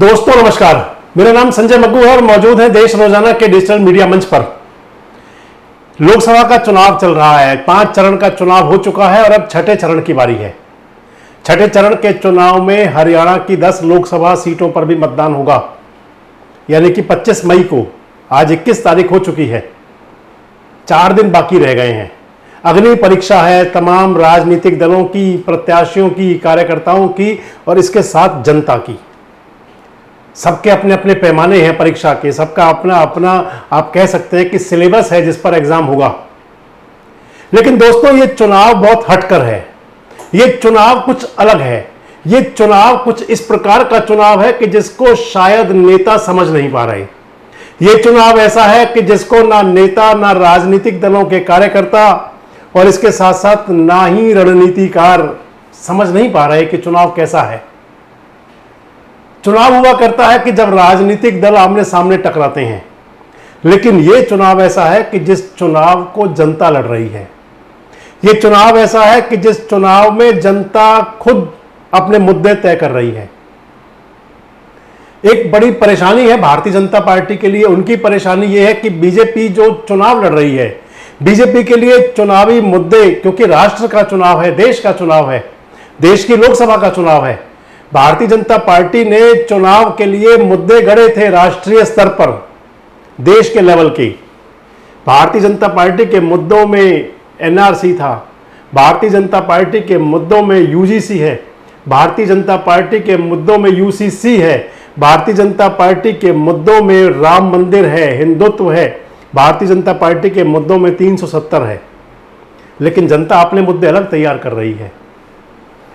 दोस्तों नमस्कार, मेरा नाम संजय मग्गू है और मौजूद है देश रोजाना के डिजिटल मीडिया मंच पर। लोकसभा का चुनाव चल रहा है, 5 चरण का चुनाव हो चुका है और अब छठे चरण की बारी है। छठे चरण के चुनाव में हरियाणा की 10 लोकसभा सीटों पर भी मतदान होगा, यानी कि 25 मई को। आज 21 तारीख हो चुकी है, 4 दिन बाकी रह गए हैं। अग्नि परीक्षा है तमाम राजनीतिक दलों की, प्रत्याशियों की, कार्यकर्ताओं की और इसके साथ जनता की। सबके अपने अपने पैमाने हैं परीक्षा के, सबका अपना अपना आप कह सकते हैं कि सिलेबस है जिस पर एग्जाम होगा। लेकिन दोस्तों, ये चुनाव बहुत हटकर है, ये चुनाव कुछ अलग है। ये चुनाव कुछ इस प्रकार का चुनाव है कि जिसको शायद नेता समझ नहीं पा रहे। ये चुनाव ऐसा है कि जिसको ना नेता, ना राजनीतिक दलों के कार्यकर्ता और इसके साथ साथ ना ही रणनीतिकार समझ नहीं पा रहे कि चुनाव कैसा है। चुनाव हुआ करता है कि जब राजनीतिक दल आमने सामने टकराते हैं, लेकिन यह चुनाव ऐसा है कि जिस चुनाव को जनता लड़ रही है। यह चुनाव ऐसा है कि जिस चुनाव में जनता खुद अपने मुद्दे तय कर रही है। एक बड़ी परेशानी है भारतीय जनता पार्टी के लिए। उनकी परेशानी यह है कि बीजेपी जो चुनाव लड़ रही है, बीजेपी के लिए चुनावी मुद्दे, क्योंकि राष्ट्र का चुनाव है, देश का चुनाव है, देश की लोकसभा का चुनाव है। भारतीय जनता पार्टी ने चुनाव के लिए मुद्दे गढ़े थे राष्ट्रीय स्तर पर, देश के लेवल के। भारतीय जनता पार्टी के मुद्दों में एनआरसी था, भारतीय जनता पार्टी के मुद्दों में यूजीसी है, भारतीय जनता पार्टी के मुद्दों में यूसीसी है, भारतीय जनता पार्टी के मुद्दों में राम मंदिर है, हिंदुत्व है, भारतीय जनता पार्टी के मुद्दों में 370 है। लेकिन जनता अपने मुद्दे अलग तैयार कर रही है।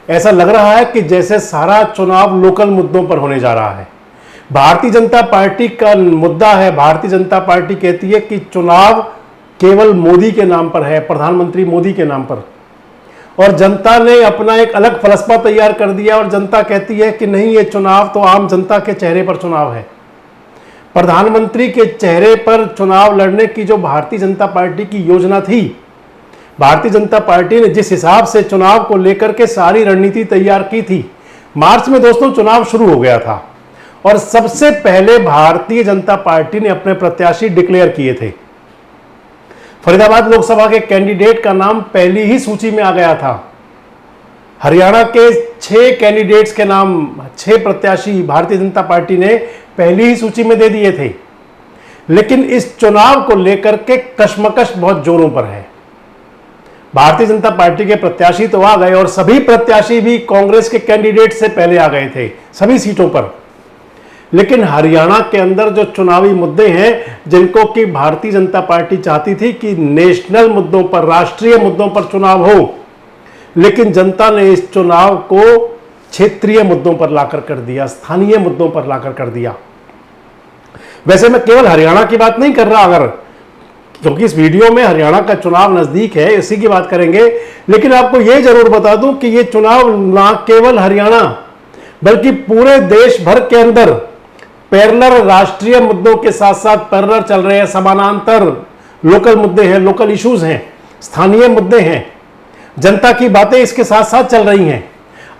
ऐसा लग रहा है कि जैसे सारा चुनाव लोकल मुद्दों पर होने जा रहा है। भारतीय जनता पार्टी का मुद्दा है, भारतीय जनता पार्टी कहती है कि चुनाव केवल मोदी के नाम पर है, प्रधानमंत्री मोदी के नाम पर। और जनता ने अपना एक अलग फलसफा तैयार कर दिया और जनता कहती है कि नहीं, ये चुनाव तो आम जनता के चेहरे पर चुनाव है। प्रधानमंत्री के चेहरे पर चुनाव लड़ने की जो भारतीय जनता पार्टी की योजना थी, भारतीय जनता पार्टी ने जिस हिसाब से चुनाव को लेकर के सारी रणनीति तैयार की थी, मार्च में दोस्तों चुनाव शुरू हो गया था और सबसे पहले भारतीय जनता पार्टी ने अपने प्रत्याशी डिक्लेयर किए थे। फरीदाबाद लोकसभा के कैंडिडेट का नाम पहली ही सूची में आ गया था। हरियाणा के 6 कैंडिडेट्स के नाम, 6 प्रत्याशी भारतीय जनता पार्टी ने पहली ही सूची में दे दिए थे। लेकिन इस चुनाव को लेकर के कशमकश बहुत जोरों पर है। भारतीय जनता पार्टी के प्रत्याशी तो आ गए और सभी प्रत्याशी भी कांग्रेस के कैंडिडेट से पहले आ गए थे सभी सीटों पर। लेकिन हरियाणा के अंदर जो चुनावी मुद्दे हैं, जिनको कि भारतीय जनता पार्टी चाहती थी कि नेशनल मुद्दों पर, राष्ट्रीय मुद्दों पर चुनाव हो, लेकिन जनता ने इस चुनाव को क्षेत्रीय मुद्दों पर लाकर कर दिया, स्थानीय मुद्दों पर लाकर कर दिया। वैसे मैं केवल हरियाणा की बात नहीं कर रहा, क्योंकि इस वीडियो में हरियाणा का चुनाव नजदीक है, इसी की बात करेंगे। लेकिन आपको यह जरूर बता दूं कि यह चुनाव ना केवल हरियाणा बल्कि पूरे देश भर के अंदर पैरेलल राष्ट्रीय मुद्दों के साथ साथ पैरेलल चल रहे हैं, समानांतर लोकल मुद्दे हैं, लोकल इश्यूज हैं, स्थानीय मुद्दे हैं, जनता की बातें इसके साथ साथ चल रही हैं।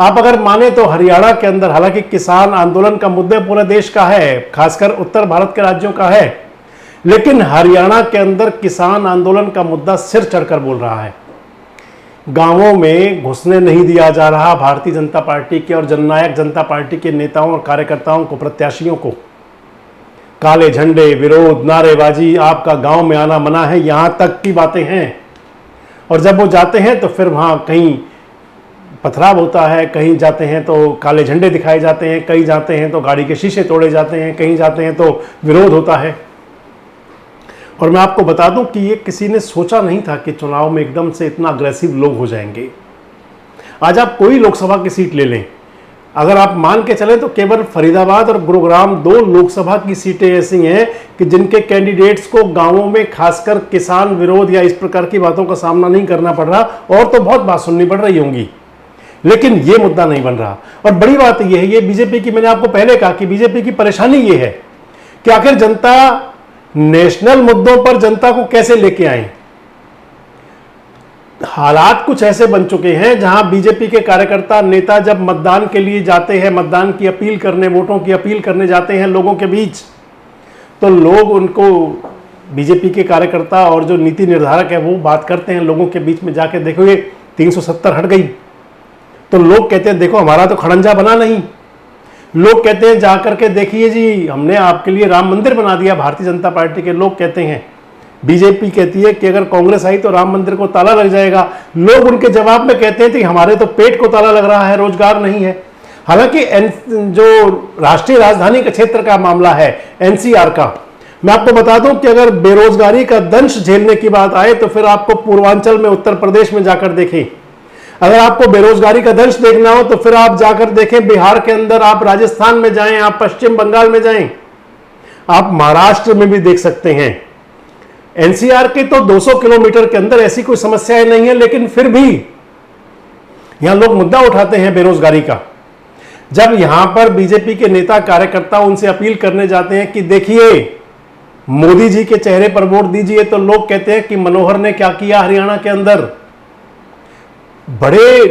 आप अगर माने तो हरियाणा के अंदर, हालांकि किसान आंदोलन का मुद्दा पूरे देश का है, खासकर उत्तर भारत के राज्यों का है, लेकिन हरियाणा के अंदर किसान आंदोलन का मुद्दा सिर चढ़कर बोल रहा है। गांवों में घुसने नहीं दिया जा रहा भारतीय जनता पार्टी के और जननायक जनता पार्टी के नेताओं और कार्यकर्ताओं को, प्रत्याशियों को। काले झंडे, विरोध, नारेबाजी, आपका गांव में आना मना है, यहां तक की बातें हैं। और जब वो जाते हैं तो फिर वहां कहीं पथराव होता है, कहीं जाते हैं तो काले झंडे दिखाए जाते हैं, कहीं जाते हैं तो गाड़ी के शीशे तोड़े जाते हैं, कहीं जाते हैं तो विरोध होता है। और मैं आपको बता दूं कि ये किसी ने सोचा नहीं था कि चुनाव में एकदम से इतना अग्रेसिव लोग हो जाएंगे। आज आप कोई लोकसभा की सीट ले लें, अगर आप मान के चलें तो केवल फरीदाबाद और गुरुग्राम 2 लोकसभा की सीटें ऐसी हैं कि जिनके कैंडिडेट्स को गांवों में खासकर किसान विरोध या इस प्रकार की बातों का सामना नहीं करना पड़ रहा, और तो बहुत बात सुननी पड़ रही होंगी, लेकिन ये मुद्दा नहीं बन रहा। और बड़ी बात यह है, ये बीजेपी की, मैंने आपको पहले कहा कि बीजेपी की परेशानी ये है कि आखिर जनता नेशनल मुद्दों पर जनता को कैसे लेके आए। हालात कुछ ऐसे बन चुके हैं जहां बीजेपी के कार्यकर्ता नेता जब मतदान के लिए जाते हैं, मतदान की अपील करने, वोटों की अपील करने जाते हैं लोगों के बीच, तो लोग उनको, बीजेपी के कार्यकर्ता और जो नीति निर्धारक है वो बात करते हैं लोगों के बीच में जाके, देखो ये 370 हट गई, तो लोग कहते हैं देखो हमारा तो खड़ंजा बना नहीं। लोग कहते हैं जाकर के देखिए जी हमने आपके लिए राम मंदिर बना दिया, भारतीय जनता पार्टी के लोग कहते हैं। बीजेपी कहती है कि अगर कांग्रेस आई तो राम मंदिर को ताला लग जाएगा। लोग उनके जवाब में कहते हैं कि हमारे तो पेट को ताला लग रहा है, रोजगार नहीं है। हालांकि जो राष्ट्रीय राजधानी के क्षेत्र का मामला है, एनसीआर का, मैं आपको बता दूं कि अगर बेरोजगारी का दंश झेलने की बात आए तो फिर आपको पूर्वांचल में, उत्तर प्रदेश में जाकर देखें। अगर आपको बेरोजगारी का दंश देखना हो तो फिर आप जाकर देखें बिहार के अंदर, आप राजस्थान में जाएं, आप पश्चिम बंगाल में जाएं, आप महाराष्ट्र में भी देख सकते हैं। एनसीआर के तो 200 किलोमीटर के अंदर ऐसी कोई समस्याएं नहीं है, लेकिन फिर भी यहां लोग मुद्दा उठाते हैं बेरोजगारी का। जब यहां पर बीजेपी के नेता कार्यकर्ता उनसे अपील करने जाते हैं कि देखिए मोदी जी के चेहरे पर वोट दीजिए, तो लोग कहते हैं कि मनोहर ने क्या किया हरियाणा के अंदर। बड़े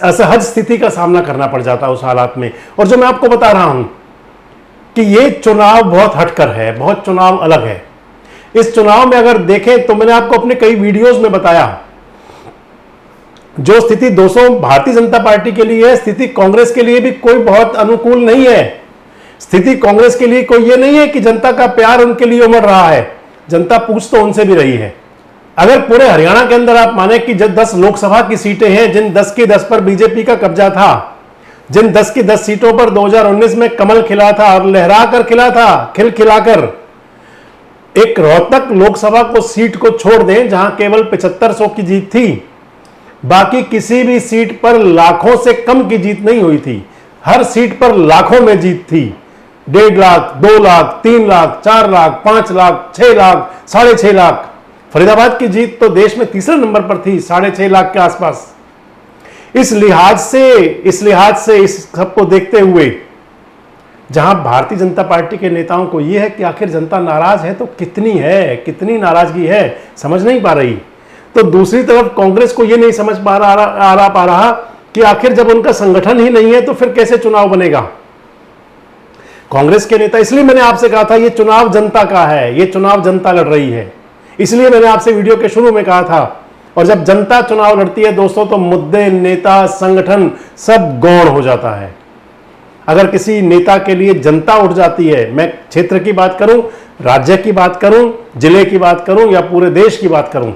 असहज स्थिति का सामना करना पड़ जाता है उस हालात में। और जो मैं आपको बता रहा हूं कि ये चुनाव बहुत हटकर है, बहुत चुनाव अलग है। इस चुनाव में अगर देखें तो मैंने आपको अपने कई वीडियोस में बताया, जो स्थिति 200 भारतीय जनता पार्टी के लिए है, स्थिति कांग्रेस के लिए भी कोई बहुत अनुकूल नहीं है। स्थिति कांग्रेस के लिए कोई ये नहीं है कि जनता का प्यार उनके लिए उमड़ रहा है, जनता पूछ तो उनसे भी रही है। अगर पूरे हरियाणा के अंदर आप माने कि जब 10 लोकसभा की सीटें हैं, जिन 10 की 10 पर बीजेपी का कब्जा था, जिन 10 की 10 सीटों पर 2019 में कमल खिला था और लहरा कर खिला था, खिलाकर, एक रोहतक लोकसभा को सीट को छोड़ दें जहां केवल 7500 की जीत थी, बाकी किसी भी सीट पर लाखों से कम की जीत नहीं हुई थी। हर सीट पर लाखों में जीत थी। 1.5 लाख, 2 लाख, 3 लाख, 4 लाख, 5 लाख, 6 लाख, 6.5 लाख। फरीदाबाद की जीत तो देश में तीसरे नंबर पर थी, 6.5 लाख के आसपास। इस लिहाज से इस सबको देखते हुए जहां भारतीय जनता पार्टी के नेताओं को यह है कि आखिर जनता नाराज है तो कितनी नाराजगी है, समझ नहीं पा रही। तो दूसरी तरफ कांग्रेस को यह नहीं समझ पा रहा कि आखिर जब उनका संगठन ही नहीं है तो फिर कैसे चुनाव बनेगा। कांग्रेस के नेता, इसलिए मैंने आपसे कहा था ये चुनाव जनता का है, ये चुनाव जनता लड़ रही है, इसलिए मैंने आपसे वीडियो के शुरू में कहा था। और जब जनता चुनाव लड़ती है दोस्तों तो मुद्दे, नेता, संगठन सब गौण हो जाता है। अगर किसी नेता के लिए जनता उठ जाती है, मैं क्षेत्र की बात करूं, राज्य की बात करूं, जिले की बात करूं या पूरे देश की बात करूं,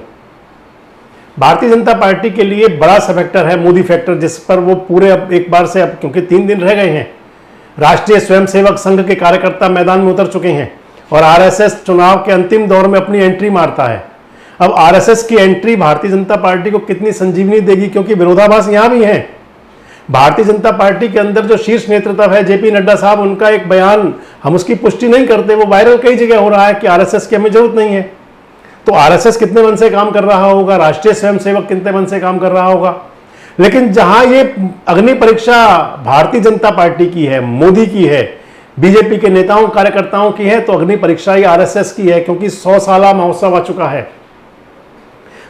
भारतीय जनता पार्टी के लिए बड़ा सा फैक्टर है मोदी फैक्टर, जिस पर वो पूरे अब एक बार से, अब क्योंकि 3 दिन रह गए हैं, राष्ट्रीय स्वयंसेवक संघ के कार्यकर्ता मैदान में उतर चुके हैं और आरएसएस चुनाव के अंतिम दौर में अपनी एंट्री मारता है। अब आरएसएस की एंट्री भारतीय जनता पार्टी को कितनी संजीवनी देगी, क्योंकि विरोधाभास यहां भी है। भारतीय जनता पार्टी के अंदर जो शीर्ष नेतृत्व है, जेपी नड्डा साहब, उनका एक बयान, हम उसकी पुष्टि नहीं करते, वो वायरल कई जगह हो रहा है कि आरएसएस की हमें जरूरत नहीं है। तो आरएसएस कितने मन से काम कर रहा होगा, राष्ट्रीय स्वयंसेवक कितने मन से काम कर रहा होगा। लेकिन जहां ये अग्नि परीक्षा भारतीय जनता पार्टी की है, मोदी की है, बीजेपी के नेताओं कार्यकर्ताओं की है, तो अग्नि परीक्षा ही आरएसएस की है, क्योंकि 100 साला महोत्सव आ चुका है।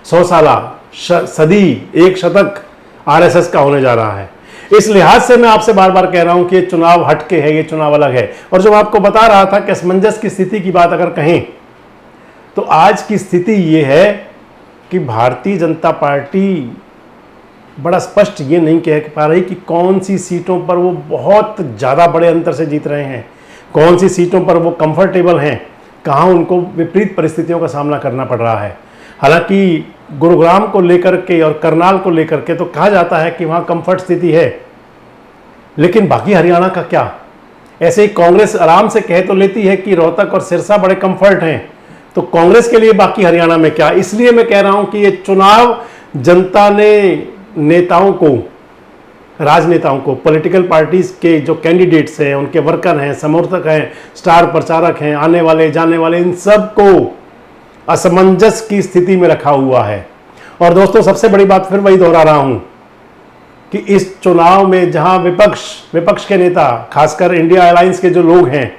100 साला, सदी, एक शतक आरएसएस का होने जा रहा है। इस लिहाज से मैं आपसे बार बार कह रहा हूं कि ये चुनाव हटके है, ये चुनाव अलग है। और जो मैं आपको बता रहा था कि असमंजस की स्थिति की बात अगर कहें तो आज की स्थिति ये है कि भारतीय जनता पार्टी बड़ा स्पष्ट ये नहीं कह पा रही कि कौन सी सीटों पर वो बहुत ज़्यादा बड़े अंतर से जीत रहे हैं, कौन सी सीटों पर वो कंफर्टेबल हैं, कहाँ उनको विपरीत परिस्थितियों का सामना करना पड़ रहा है। हालांकि गुरुग्राम को लेकर के और करनाल को लेकर के तो कहा जाता है कि वहाँ कंफर्ट स्थिति है, लेकिन बाकी हरियाणा का क्या? ऐसे ही कांग्रेस आराम से कह तो लेती है कि रोहतक और सिरसा बड़े कंफर्ट हैं, तो कांग्रेस के लिए बाकी हरियाणा में क्या? इसलिए मैं कह रहा हूं कि ये चुनाव जनता ने नेताओं को, राजनेताओं को, पॉलिटिकल पार्टीज के जो कैंडिडेट्स हैं, उनके वर्कर हैं, समर्थक हैं, स्टार प्रचारक हैं, आने वाले जाने वाले, इन सब को असमंजस की स्थिति में रखा हुआ है। और दोस्तों सबसे बड़ी बात फिर वही दोहरा रहा हूं कि इस चुनाव में जहां विपक्ष के नेता, खासकर इंडिया अलायंस के जो लोग हैं,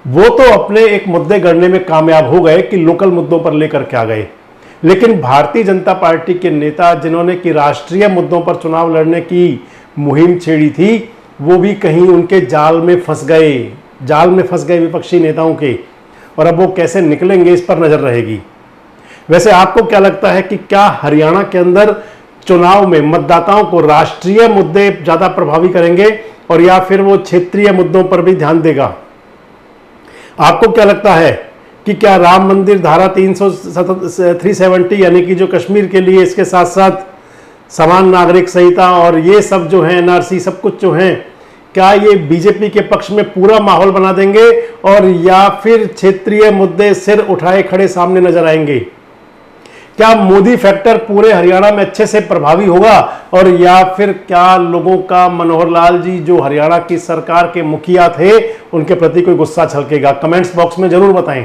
वो तो अपने एक मुद्दे गढ़ने में कामयाब हो गए कि लोकल मुद्दों पर लेकर के आ गए। लेकिन भारतीय जनता पार्टी के नेता जिन्होंने कि राष्ट्रीय मुद्दों पर चुनाव लड़ने की मुहिम छेड़ी थी, वो भी कहीं उनके जाल में फंस गए विपक्षी नेताओं के, और अब वो कैसे निकलेंगे इस पर नजर रहेगी। वैसे आपको क्या लगता है कि क्या हरियाणा के अंदर चुनाव में मतदाताओं को राष्ट्रीय मुद्दे ज्यादा प्रभावी करेंगे और या फिर वो क्षेत्रीय मुद्दों पर भी ध्यान देगा? आपको क्या लगता है कि क्या राम मंदिर धारा 370 यानी कि जो कश्मीर के लिए, इसके साथ साथ समान नागरिक संहिता और ये सब जो है एनआरसी, सब कुछ जो है, क्या ये बीजेपी के पक्ष में पूरा माहौल बना देंगे और या फिर क्षेत्रीय मुद्दे सिर उठाए खड़े सामने नजर आएंगे? क्या मोदी फैक्टर पूरे हरियाणा में अच्छे से प्रभावी होगा और या फिर क्या लोगों का मनोहर लाल जी जो हरियाणा की सरकार के मुखिया थे उनके प्रति कोई गुस्सा छलकेगा? कमेंट्स बॉक्स में जरूर बताएं।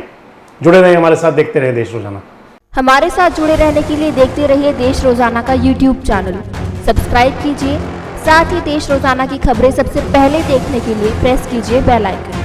जुड़े रहें हमारे साथ, देखते रहे देश रोजाना। हमारे साथ जुड़े रहने के लिए देखते रहिए देश रोजाना का यूट्यूब चैनल, सब्सक्राइब कीजिए। साथ ही देश रोजाना की खबरें सबसे पहले देखने के लिए प्रेस कीजिए बेल आइकन।